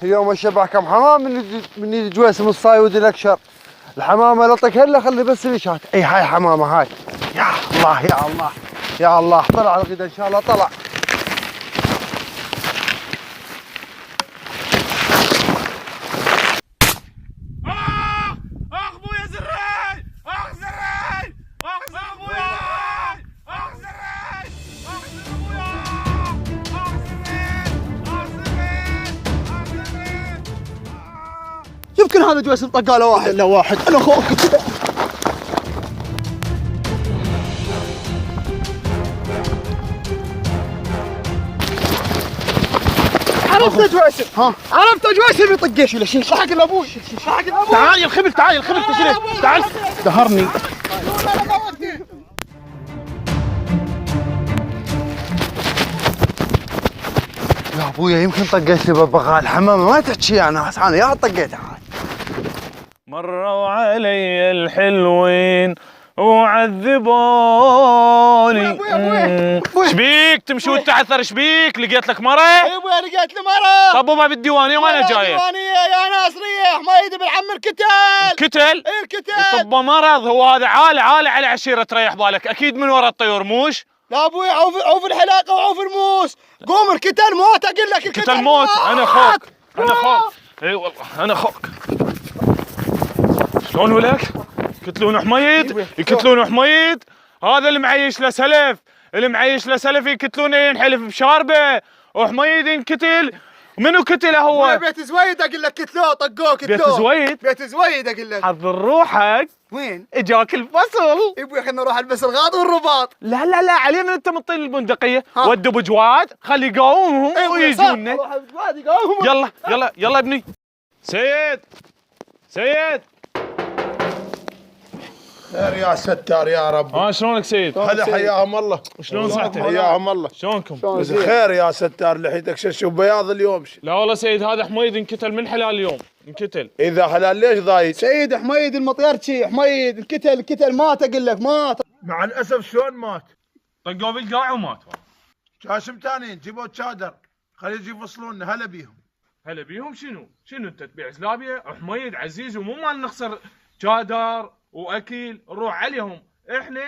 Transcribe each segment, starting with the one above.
يوم الشبع كم حمام من يجي جويسم الصايود الاكشر. الحمامه لطك هلا خلي بس ريشات. اي هاي حمامه هاي. يا الله يا الله يا الله، طلع الغدا ان شاء الله طلع. يمكن هذا جويسم طقاله واحد. لا واحد، انا اخوك كذا. عرفت جويسم؟ ها عرفت جويسم يطقش ولا شيء؟ حق لابوي حق لابوي. تعال يا الخبل، تعال يا الخبل، تشري تعال. دهرني. يا ابويا يمكن طقيت لي ببغاء الحمامه، ما تحكي انا يا طقيتها. مروا علي الحلوين وعذبوني. شبيك تمشي وتعثر؟ شبيك لقيت لك مرة؟ يا ابوي لقيت لي مرة. طب وما بالديوانية وانا جاية؟ الديوانية يا ناس ريح، ما يدري بالعم الكتل. الكتل؟ ايه الكتل. طب مرض هو هذا، عالة على عشيرة تريح بالك، اكيد من ورا الطيور موش؟ لا ابوي عوف الحلاقة وعوف الموس. قوم الكتل موت، اقول لك الكتل موت. انا اخوك انا اخوك. اي والله انا اخوك. شلون ولك؟ يقتلون حميد، يقتلون حميد. هذا اللي معيش له سلف، اللي معيش له سلف يقتلونه ينحلف بشاربه، وحميد ينقتل. منو قتله هو؟ بيت زويد اقول لك قتلوه، طقوه قتلوه. بيت زويد؟ بيت زويد اقول لك. حضر روحك. وين؟ اجاك الفصل. يبوي خلنا نروح البس الغاط والرباط. لا لا لا، علينا انت من طين البندقيه. ودوا بجواد خلي يقاومهم ويجونا. يلا يلا يلا ابني. سيد سيد. خير يا ستار يا رب. شلونك سيد؟ هلا حياهم الله. شلون صحتك؟ حياهم الله. شلونكم؟ خير يا ستار، لحيتك شش وبياض اليوم. لا والله سيد، هذا حميد انقتل من حلال اليوم، انقتل. اذا حلال ليش ضايج؟ سيد حميد المطيرشي، حميد الكتل مات، اقول لك مات. مع الاسف شلون مات؟ طقوه بالقاع ومات. شاشم ثانيين جيبوا تشادر، خلي يجي يفصلونا. هلا بيهم. هلا بيهم شنو؟ شنو انت تبيع زلابيه؟ حميد عزيز ومو مال نخسر شادر واكل نروح عليهم. احنا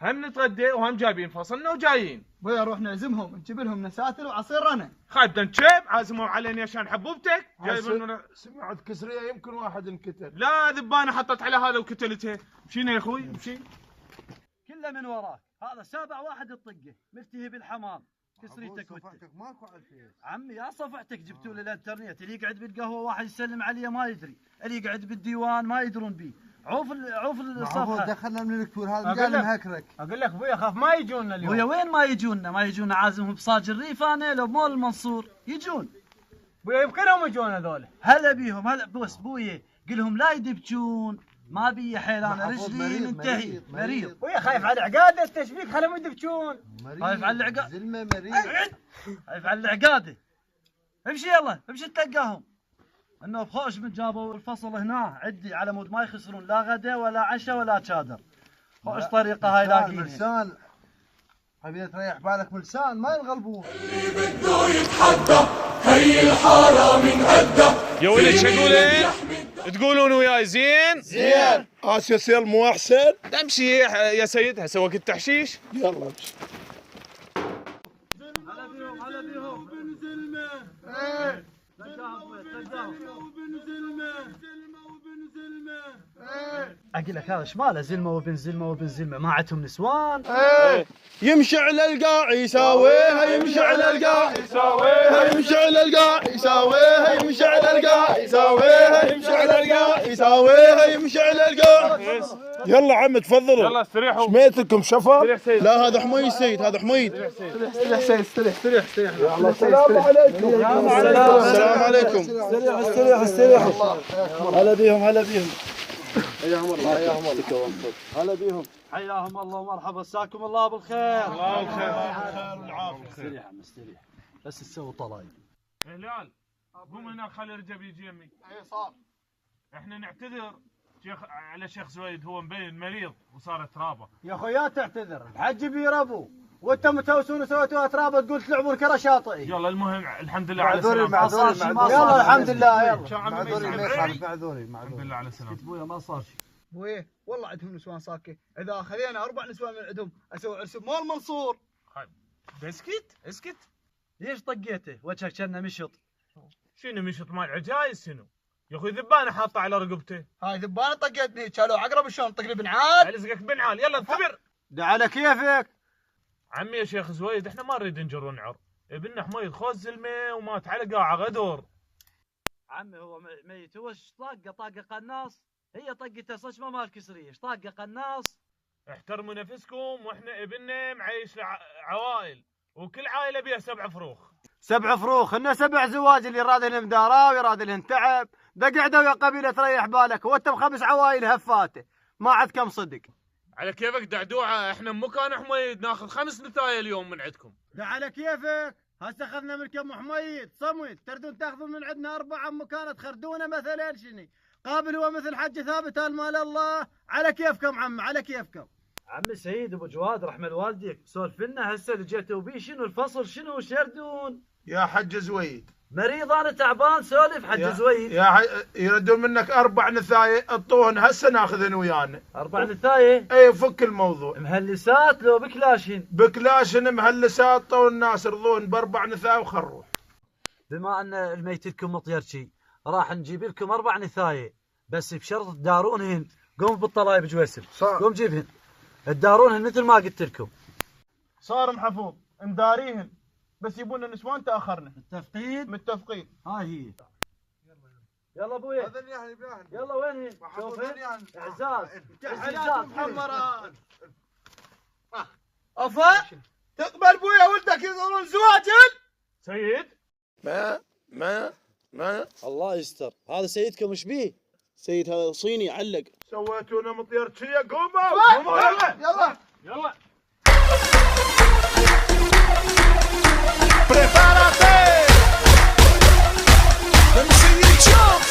هم نتغدى وهم جايبين فصلنا وجايين. بويا نروح نعزمهم، نجيب لهم نساتر وعصير رنا. خدنا شيب عازموا علينا عشان حبوبتك. جايبين سمعت كسريه يمكن واحد انقتل. لا ذبانه حطت على هذا وقتلتها. مشينا يا اخوي مشي. كله من وراك، هذا سابع واحد تطقه، ملتهي بالحمام، كسريتك وتك. ماكو عالفيس عمي يا صفعتك جبتوا له الانترنت، اللي يقعد بالقهوه واحد يسلم عليه ما يدري، اللي يقعد بالديوان ما يدرون بيه. عوف الصفحه. دخلنا من الكتور هذا قال مهكرك. اقول لك ابوي اخاف ما يجونا اليوم. ويا وين ما يجونا؟ ما يجونا عازمهم بصاج الريف انا لو مول المنصور يجون. بويا يمكنهم يجونا ذولا. هلا بيهم هلا، بس بويا قلهم لا يدبجون، ما بي حيل انا رجلي منتهي مريض. بويا خايف على عقاده، التشبيك خلهم يدبجون. خايف على العقاده. زلمه مريض. خايف على العقاده. امشي يلا امشي تلقاهم. انه بخوش من جابوا الفصل هنا عدي على مود ما يخسرون لا غدا ولا عشاء ولا شادر. خوش طريقه هاي لاقينها. ملسان حبيبي تريح بالك، ملسان ما ينغلبون. اللي بده يتحدى هي الحاره من هده. يا ولد شو تقولين؟ تقولون وياي زين؟ زين. اسيا سيل مو احسن؟ امشي يا سيد، هسه وقت التحشيش. يلا امشي. هلا بيهم هلا بيهم. بن زلمه. ايه تلقاهم تلقاهم. وبن زلمه. زلمه وبن زلمه. اقول لك هذا شماله زلمه وبن زلمه وبن زلمه، ما عندهم نسوان. يمشي على القاع يساويها، يمشي على القاع يساويها، يمشي على القاع يساويها، يمشي على القاع يساويها، يمشي على القاع يساويها، يمشي على القاع. يلا عم تفضلوا. يلا استريحوا. شميتكم شفا؟ لا هذا حميد سيد، هذا حميد. استريح سيد، استريح. السلام عليكم. السلام عليكم. استريحوا. هلا بيهم هلا بيهم. حياهم الله. هلا بيهم. حياهم الله ومرحبا، مساكم الله بالخير. الله بالخير والعافيه. استريح عم استريح، بس تسوي طلايب. هلال قوم هناك خلي رجب يجي يمي. اي صار. احنا نعتذر على شيخ زويد، هو مبين مريض وصارت رابه. يا اخويا تعتذر، الحج بيربو وانتم متوسون وسويتوها ترابط قلت لعبون كره شاطئي. يلا المهم الحمد لله على معذورين سلامتك. معذورين يلا الحمد لله يلا. معذورين ما يخالف معذورين الحمد معذورين. لله على سلامتك. ابويا ما صار شيء. ابوي والله عندهم نسوان صاكه، اذا خلينا 4 نسوان من عندهم اسوي عرس مال منصور. اسكت اسكت. ليش طقيته؟ وجهك كأنه مشط. شنو مشط مال عجايز شنو؟ يا اخوي ذبانه حاطه على رقبته. هاي ذبانه طقتني، شالوا عقرب شلون طق لي بنعال. الزقك بنعال يلا انتبر. ده على كيفك. عمي يا شيخ زويد احنا ما نريد نجر ونعر. ابننا حميد خوز زلمه ومات على قاعه غدر. عمي هو ميت، هو ايش طاقه قناص؟ هي طقته صج ما مال كسريه، ايش طاقه قناص؟ احترموا نفسكم واحنا ابننا معيش عوائل وكل عائله بيها 7 فروخ. 7 فروخ، إنه 7 زواج اللي راد لهم داراوي راد لهم تعب، ده قعدوا يا قبيله تريح بالك، وانت ب5 عوائل هفاته، ما عاد كم صدق. على كيفك دعدوعه، احنا بمكان حميد ناخذ 5 نتايه اليوم من عندكم. ده على كيفك، هسه اخذنا من كم حميد صمد، تردون تاخذون من عندنا 4 مكان تخردونه مثلا شني؟ قابل هو مثل حج ثابت المال الله، على كيفكم عم على كيفكم. عمي سعيد ابو جواد رحمه والديك، سولف لنا هسه اللي جيتوا بيه شنو الفصل شنو شردون؟ يا حج زويد مريض انا تعبان سولف حج زويد. يردون منك 4 نثاية الطون هسه ناخذن ويانا. 4 نثاية؟ اي فك الموضوع. مهلسات لو بكلاشن؟ بكلاشن مهلسات طول الناس يرضون ب4 نثاية وخروح. بما ان الميت لكم مطيرشي راح نجيب لكم 4 نثاية بس بشرط تدارونهن. قوم بالطلايب جويسل قوم جيبهن تدارونهن مثل ما قلت لكم. صار محفوظ مداريهن بس يبون النسوان تاخرنا. متفقين. هاي هي. يلا ابويا هذا يعني بلاهن. يلا وين هي؟ اعزاز اعزاز محمران. افا تقبل بويا ولدك يظهرون زواجن؟ سيد ما الله يستر. هذا سيدكم ايش بيه؟ سيد هذا صيني علق. سويتونا مطير شيء. قوموا يلا يلا. Prepárate. Let me see you jump.